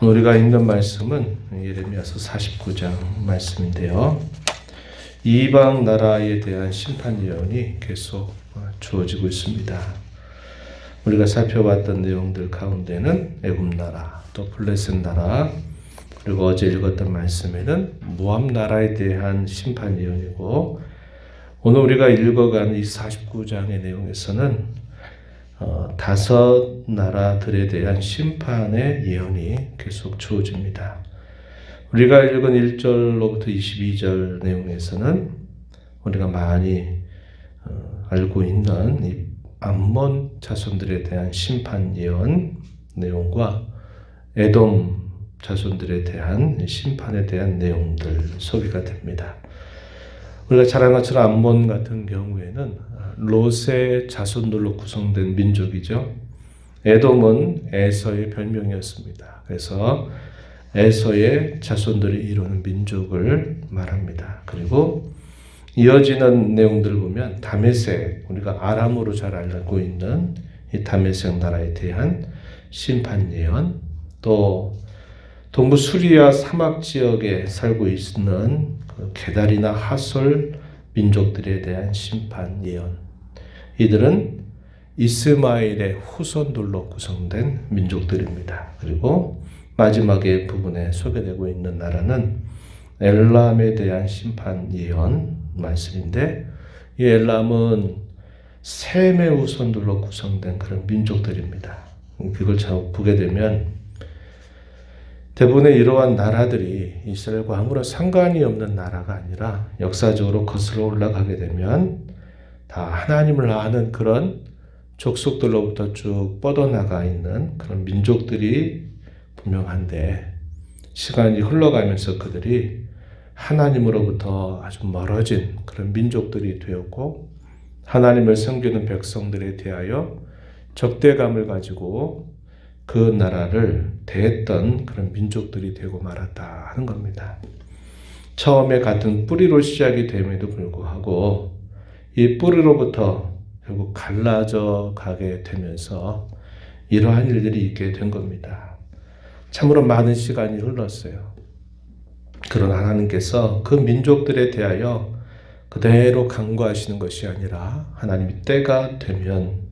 우리가 읽는 말씀은 예레미야서 49장 말씀인데요. 이방 나라에 대한 심판 예언이 계속 주어지고 있습니다. 우리가 살펴봤던 내용들 가운데는 애굽 나라, 또 블레셋 나라, 그리고 어제 읽었던 말씀에는 모압 나라에 대한 심판 예언이고, 오늘 우리가 읽어가는 이 49장의 내용에서는 다섯 나라들에 대한 심판의 예언이 계속 주어집니다. 우리가 읽은 1절로부터 22절 내용에서는 우리가 많이 알고 있는 이 암몬 자손들에 대한 심판 예언 내용과 에돔 자손들에 대한 심판에 대한 내용들 소개가 됩니다. 우리가 잘 아는 것처럼 암몬 같은 경우에는 롯의 자손들로 구성된 민족이죠. 에돔은 에서의 별명이었습니다. 그래서 에서의 자손들이 이루는 민족을 말합니다. 그리고 이어지는 내용들을 보면 다메섹, 우리가 아람으로 잘 알고 있는 이 다메섹 나라에 대한 심판 예언, 또 동부 수리아 사막 지역에 살고 있는 게달이나 하솔 민족들에 대한 심판 예언. 이들은 이스마엘의 후손들로 구성된 민족들입니다. 그리고 마지막에 부분에 소개되고 있는 나라는 엘람에 대한 심판 예언 말씀인데, 이 엘람은 셈의 후손들로 구성된 그런 민족들입니다. 그걸 잘 보게 되면 대부분의 이러한 나라들이 이스라엘과 아무런 상관이 없는 나라가 아니라 역사적으로 거슬러 올라가게 되면 다 하나님을 아는 그런 족속들로부터 쭉 뻗어나가 있는 그런 민족들이 분명한데, 시간이 흘러가면서 그들이 하나님으로부터 아주 멀어진 그런 민족들이 되었고, 하나님을 섬기는 백성들에 대하여 적대감을 가지고 그 나라를 대했던 그런 민족들이 되고 말았다 하는 겁니다. 처음에 같은 뿌리로 시작이 됨에도 불구하고 이 뿌리로부터 결국 갈라져 가게 되면서 이러한 일들이 있게 된 겁니다. 참으로 많은 시간이 흘렀어요. 그러나 하나님께서 그 민족들에 대하여 그대로 간구하시는 것이 아니라 하나님이 때가 되면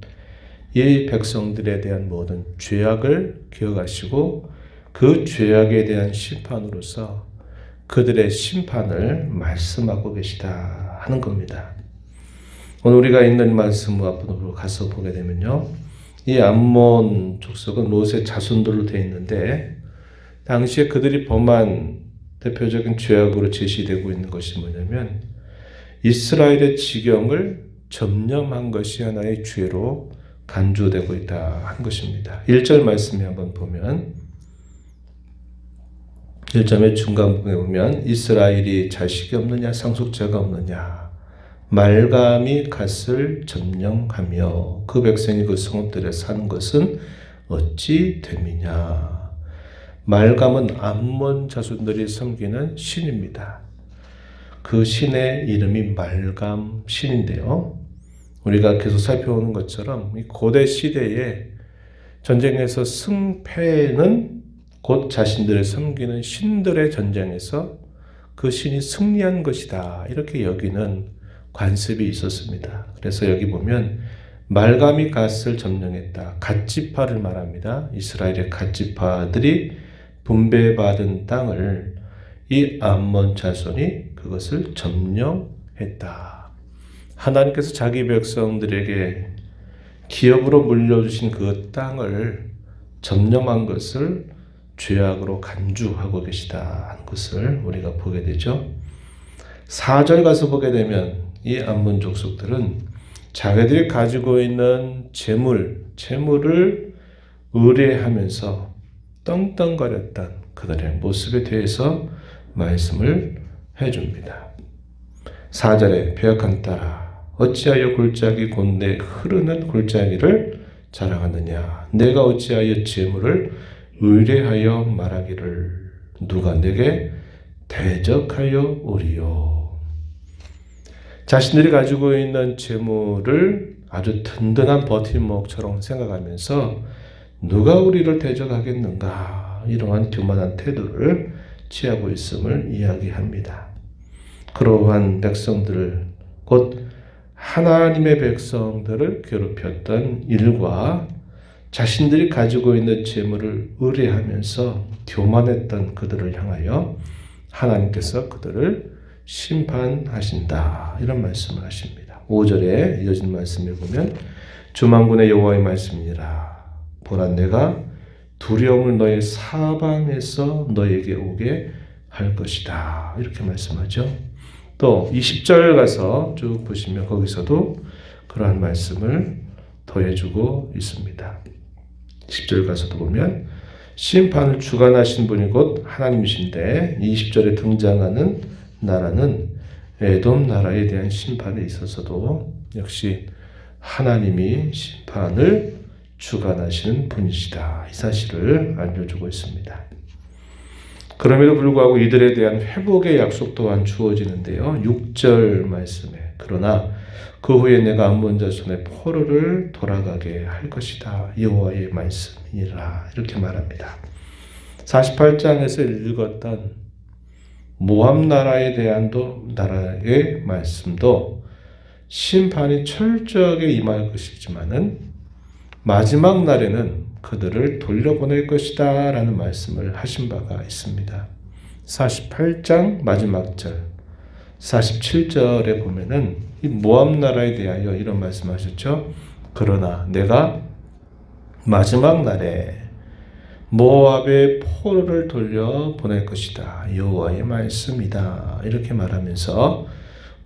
이 백성들에 대한 모든 죄악을 기억하시고 그 죄악에 대한 심판으로서 그들의 심판을 말씀하고 계시다 하는 겁니다. 오늘 우리가 읽는 말씀 앞으로 가서 보게 되면요, 이 암몬 족속은 롯의 자손들로 되어 있는데, 당시에 그들이 범한 대표적인 죄악으로 제시되고 있는 것이 뭐냐면 이스라엘의 지경을 점령한 것이 하나의 죄로 간주되고 있다 하는 것입니다. 1절 말씀에 한번 보면 1절의 중간 부분에 보면 이스라엘이 자식이 없느냐 상속자가 없느냐 말감이 갓을 점령하며 그 백성이 그 성읍들에 사는 것은 어찌 됨이냐. 말감은 암몬 자손들이 섬기는 신입니다. 그 신의 이름이 말감 신인데요, 우리가 계속 살펴오는 것처럼 이 고대 시대에 전쟁에서 승패는 곧 자신들을 섬기는 신들의 전쟁에서 그 신이 승리한 것이다 이렇게 여기는 관습이 있었습니다. 그래서 여기 보면 말감이 갓을 점령했다. 갓지파를 말합니다. 이스라엘의 갓지파들이 분배받은 땅을 이 암몬 자손이 그것을 점령했다. 하나님께서 자기 백성들에게 기업으로 물려주신 그 땅을 점령한 것을 죄악으로 간주하고 계시다 하는 것을 우리가 보게 되죠. 4절 가서 보게 되면 이 암몬 족속들은 자기들이 가지고 있는 재물을 의뢰하면서 떵떵거렸던 그들의 모습에 대해서 말씀을 해줍니다. 4절에 배역한 딸아 어찌하여 골짜기 곤대 흐르는 골짜기를 자랑하느냐. 내가 어찌하여 재물을 의뢰하여 말하기를 누가 내게 대적하여 오리요. 자신들이 가지고 있는 재물을 아주 든든한 버팀목처럼 생각하면서 누가 우리를 대적하겠는가 이러한 교만한 태도를 취하고 있음을 이야기합니다. 그러한 백성들을, 곧 하나님의 백성들을 괴롭혔던 일과 자신들이 가지고 있는 재물을 의뢰하면서 교만했던 그들을 향하여 하나님께서 그들을 심판하신다, 이런 말씀을 하십니다. 5절에 이어진 말씀을 보면 주만군의 여호와의 말씀이니라. 보라, 내가 두려움을 너의 사방에서 너에게 오게 할 것이다, 이렇게 말씀하죠. 또 20절 가서 쭉 보시면 거기서도 그러한 말씀을 더해주고 있습니다. 10절 가서도 보면 심판을 주관하신 분이 곧 하나님이신데, 20절에 등장하는 나라는 에돔 나라에 대한 심판에 있어서도 역시 하나님이 심판을 주관하시는 분이시다, 이 사실을 알려주고 있습니다. 그럼에도 불구하고 이들에 대한 회복의 약속 또한 주어지는데요. 6절 말씀에 그러나 그 후에 내가 암몬 자손의 포로를 돌아가게 할 것이다, 여호와의 말씀이라, 이렇게 말합니다. 48장에서 읽었던 모압 나라에 대한 나라의 말씀도 심판이 철저하게 임할 것이지만은 마지막 날에는 그들을 돌려보낼 것이다 라는 말씀을 하신 바가 있습니다. 48장 마지막 절 47절에 보면은 이 모압 나라에 대하여 이런 말씀하셨죠. 그러나 내가 마지막 날에 모압의 포로를 돌려보낼 것이다, 여호와의 말씀이다, 이렇게 말하면서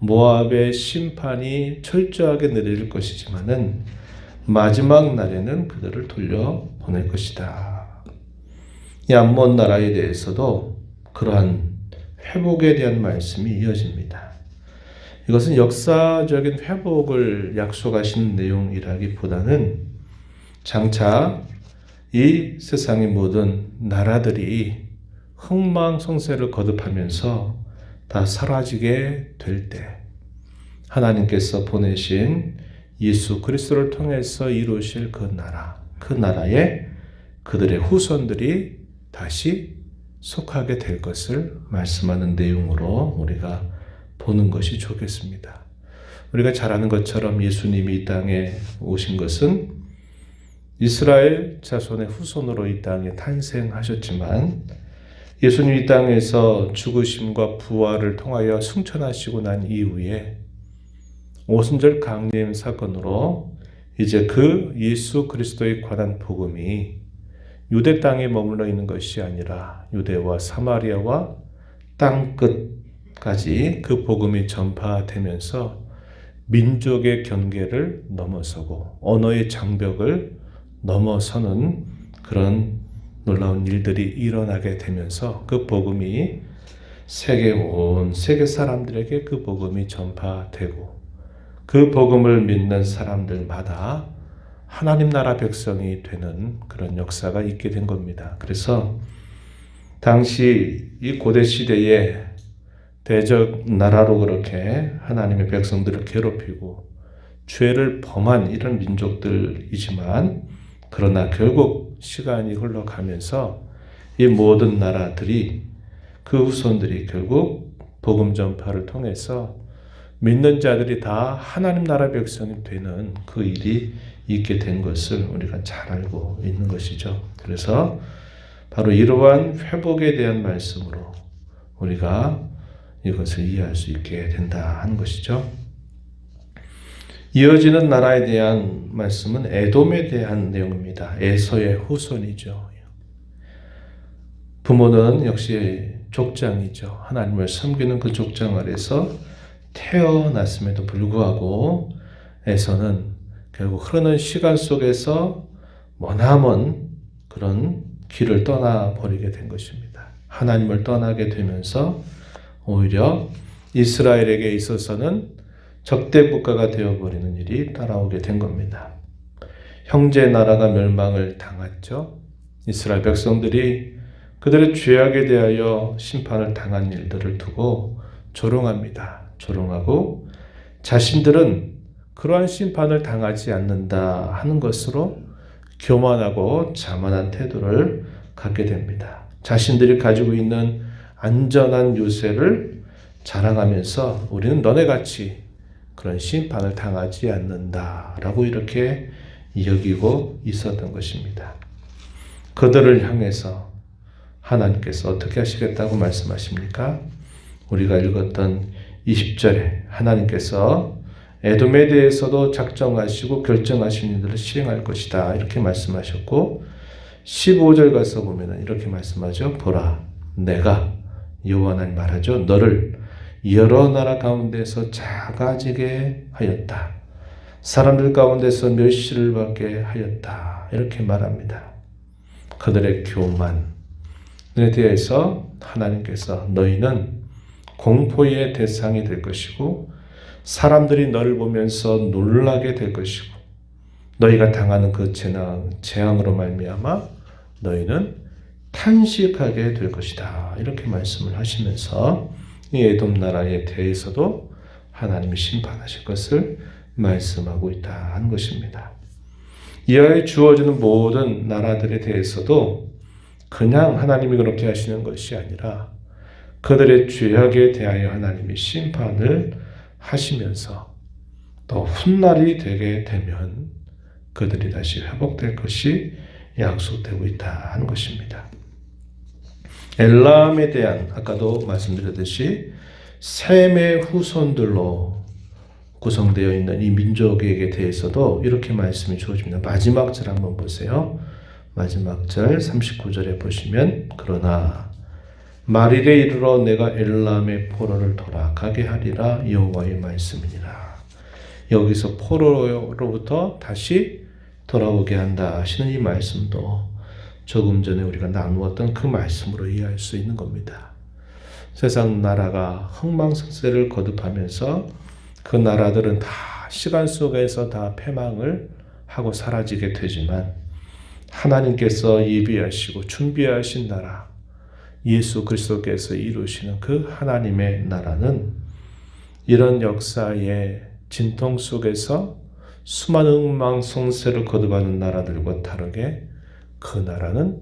모압의 심판이 철저하게 내릴 것이지만은 마지막 날에는 그들을 돌려보낼 것이다. 이 암몬 나라에 대해서도 그러한 회복에 대한 말씀이 이어집니다. 이것은 역사적인 회복을 약속하시는 내용이라기보다는 장차 이 세상의 모든 나라들이 흥망성쇠를 거듭하면서 다 사라지게 될 때 하나님께서 보내신 예수 그리스도를 통해서 이루실 그 나라에 그들의 후손들이 다시 속하게 될 것을 말씀하는 내용으로 우리가 보는 것이 좋겠습니다. 우리가 잘 아는 것처럼 예수님이 이 땅에 오신 것은 이스라엘 자손의 후손으로 이 땅에 탄생하셨지만, 예수님이 이 땅에서 죽으심과 부활을 통하여 승천하시고 난 이후에 오순절 강림 사건으로 이제 그 예수 그리스도에 관한 복음이 유대 땅에 머물러 있는 것이 아니라 유대와 사마리아와 땅 끝까지 그 복음이 전파되면서 민족의 경계를 넘어서고 언어의 장벽을 넘어서는 그런 놀라운 일들이 일어나게 되면서 그 복음이 온 세계 사람들에게 그 복음이 전파되고 그 복음을 믿는 사람들마다 하나님 나라 백성이 되는 그런 역사가 있게 된 겁니다. 그래서 당시 이 고대 시대에 대적 나라로 그렇게 하나님의 백성들을 괴롭히고 죄를 범한 이런 민족들이지만, 그러나 결국 시간이 흘러가면서 이 모든 나라들이 그 후손들이 결국 복음 전파를 통해서 믿는 자들이 다 하나님 나라 백성이 되는 그 일이 있게 된 것을 우리가 잘 알고 있는 것이죠. 그래서 바로 이러한 회복에 대한 말씀으로 우리가 이것을 이해할 수 있게 된다 하는 것이죠. 이어지는 나라에 대한 말씀은 에돔에 대한 내용입니다. 에서의 후손이죠. 부모는 역시 족장이죠. 하나님을 섬기는 그 족장 아래서 태어났음에도 불구하고 에서는 결국 흐르는 시간 속에서 머나먼 그런 길을 떠나버리게 된 것입니다. 하나님을 떠나게 되면서 오히려 이스라엘에게 있어서는 적대 국가가 되어버리는 일이 따라오게 된 겁니다. 형제 나라가 멸망을 당했죠. 이스라엘 백성들이 그들의 죄악에 대하여 심판을 당한 일들을 두고 조롱합니다. 조롱하고 자신들은 그러한 심판을 당하지 않는다 하는 것으로 교만하고 자만한 태도를 갖게 됩니다. 자신들이 가지고 있는 안전한 요새를 자랑하면서 우리는 너네같이 그런 심판을 당하지 않는다라고 이렇게 여기고 있었던 것입니다. 그들을 향해서 하나님께서 어떻게 하시겠다고 말씀하십니까? 우리가 읽었던 20절에 하나님께서 에돔에 대해서도 작정하시고 결정하신 일들을 시행할 것이다 이렇게 말씀하셨고 15절 가서 보면 이렇게 말씀하죠. 보라 내가 여호와 하나님 말하죠. 너를 여러 나라 가운데서 작아지게 하였다. 사람들 가운데서 멸시를 받게 하였다. 이렇게 말합니다. 그들의 교만에 대해서 하나님께서 너희는 공포의 대상이 될 것이고 사람들이 너를 보면서 놀라게 될 것이고 너희가 당하는 그 재앙으로 말미암아 너희는 탄식하게 될 것이다. 이렇게 말씀을 하시면서 이 에돔 나라에 대해서도 하나님이 심판하실 것을 말씀하고 있다 하는 것입니다. 이하에 주어지는 모든 나라들에 대해서도 그냥 하나님이 그렇게 하시는 것이 아니라 그들의 죄악에 대하여 하나님이 심판을 하시면서 또 훗날이 되게 되면 그들이 다시 회복될 것이 약속되고 있다 하는 것입니다. 엘람에 대한 아까도 말씀드렸듯이 셈의 후손들로 구성되어 있는 이 민족에게 대해서도 이렇게 말씀이 주어집니다. 마지막 절 한번 보세요. 마지막 절 39절에 보시면 그러나 말일에 이르러 내가 엘람의 포로를 돌아가게 하리라 여호와의 말씀이니라. 여기서 포로로부터 다시 돌아오게 한다 하시는 이 말씀도 조금 전에 우리가 나누었던 그 말씀으로 이해할 수 있는 겁니다. 세상 나라가 흥망성쇠를 거듭하면서 그 나라들은 다 시간 속에서 다 패망을 하고 사라지게 되지만 하나님께서 예비하시고 준비하신 나라 예수 그리스도께서 이루시는 그 하나님의 나라는 이런 역사의 진통 속에서 수많은 흥망성쇠를 거듭하는 나라들과 다르게 그 나라는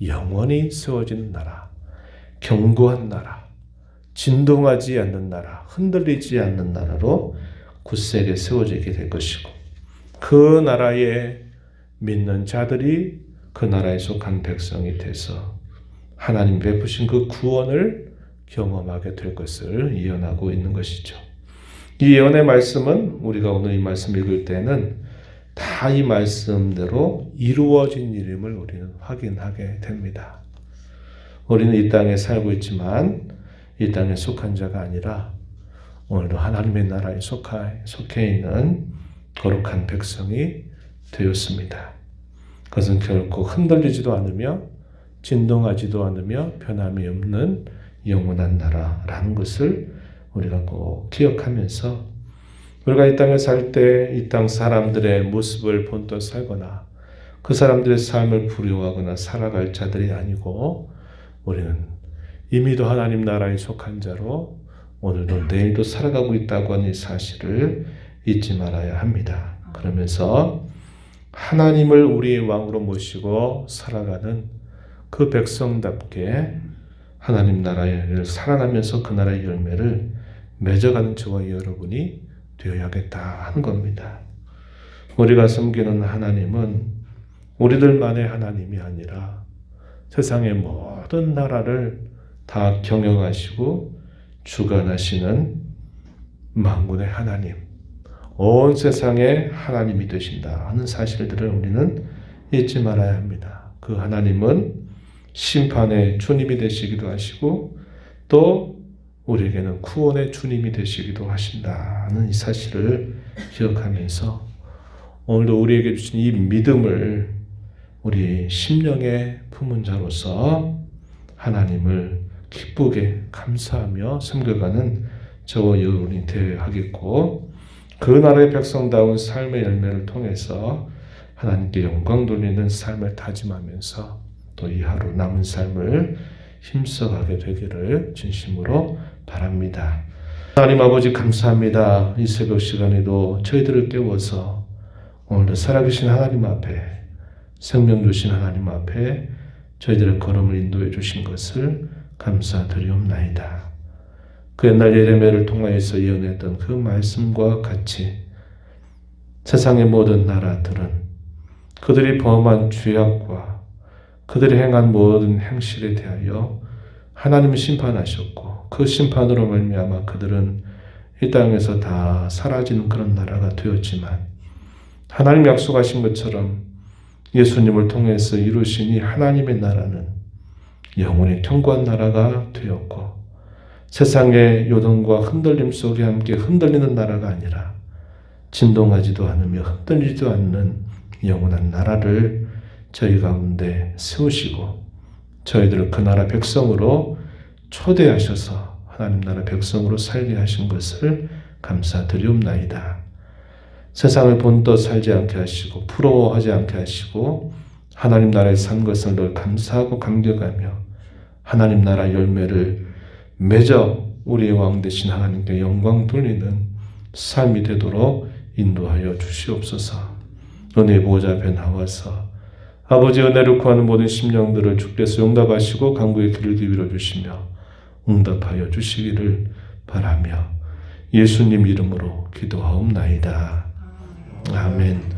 영원히 세워지는 나라, 견고한 나라, 진동하지 않는 나라, 흔들리지 않는 나라로 굳세게 세워지게 될 것이고 그 나라에 믿는 자들이 그 나라에 속한 백성이 돼서 하나님 베푸신 그 구원을 경험하게 될 것을 예언하고 있는 것이죠. 이 예언의 말씀은 우리가 오늘 이 말씀 읽을 때는 다 이 말씀대로 이루어진 일임을 우리는 확인하게 됩니다. 우리는 이 땅에 살고 있지만 이 땅에 속한 자가 아니라 오늘도 하나님의 나라에 속해 있는 거룩한 백성이 되었습니다. 그것은 결코 흔들리지도 않으며 진동하지도 않으며 변함이 없는 영원한 나라라는 것을 우리가 꼭 기억하면서 우리가 이 땅에 살 때 이 땅 사람들의 모습을 본떠 살거나 그 사람들의 삶을 부러워하거나 살아갈 자들이 아니고 우리는 이미도 하나님 나라에 속한 자로 오늘도 내일도 살아가고 있다고 하는 이 사실을 잊지 말아야 합니다. 그러면서 하나님을 우리의 왕으로 모시고 살아가는 그 백성답게 하나님 나라를 사랑하면서 그 나라의 열매를 맺어가는 저와 여러분이 되어야겠다 하는 겁니다. 우리가 섬기는 하나님은 우리들만의 하나님이 아니라 세상의 모든 나라를 다 경영하시고 주관하시는 만군의 하나님, 온 세상의 하나님이 되신다 하는 사실들을 우리는 잊지 말아야 합니다. 그 하나님은 심판의 주님이 되시기도 하시고 또 우리에게는 구원의 주님이 되시기도 하신다는 이 사실을 기억하면서 오늘도 우리에게 주신 이 믿음을 우리 심령에 품은 자로서 하나님을 기쁘게 감사하며 섬겨가는 저와 여러분이 되어야 하겠고 그 나라의 백성다운 삶의 열매를 통해서 하나님께 영광 돌리는 삶을 다짐하면서 또 이 하루 남은 삶을 힘써가게 되기를 진심으로 바랍니다. 하나님 아버지 감사합니다. 이 새벽 시간에도 저희들을 깨워서 오늘도 살아계신 하나님 앞에 생명 주신 하나님 앞에 저희들의 걸음을 인도해 주신 것을 감사드리옵나이다. 그 옛날 예레미야를 통하여서 예언했던 그 말씀과 같이 세상의 모든 나라들은 그들이 범한 죄악과 그들이 행한 모든 행실에 대하여 하나님이 심판하셨고 그 심판으로 말미암아 그들은 이 땅에서 다 사라지는 그런 나라가 되었지만 하나님 약속하신 것처럼 예수님을 통해서 이루신 이 하나님의 나라는 영원히 견고한 나라가 되었고 세상의 요동과 흔들림 속에 함께 흔들리는 나라가 아니라 진동하지도 않으며 흔들리지도 않는 영원한 나라를 저희 가운데 세우시고 저희들을 그 나라 백성으로 초대하셔서 하나님 나라 백성으로 살게 하신 것을 감사드리옵나이다. 세상을 본떠 살지 않게 하시고 부러워하지 않게 하시고 하나님 나라에 산 것을 늘 감사하고 감격하며 하나님 나라 열매를 맺어 우리의 왕 되신 하나님께 영광 돌리는 삶이 되도록 인도하여 주시옵소서. 은혜의 보호자 앞에 나와서 아버지 은혜를 구하는 모든 심령들을 주께서 용답하시고 간구의 귀를 기울여 주시며 응답하여 주시기를 바라며 예수님 이름으로 기도하옵나이다. 아멘.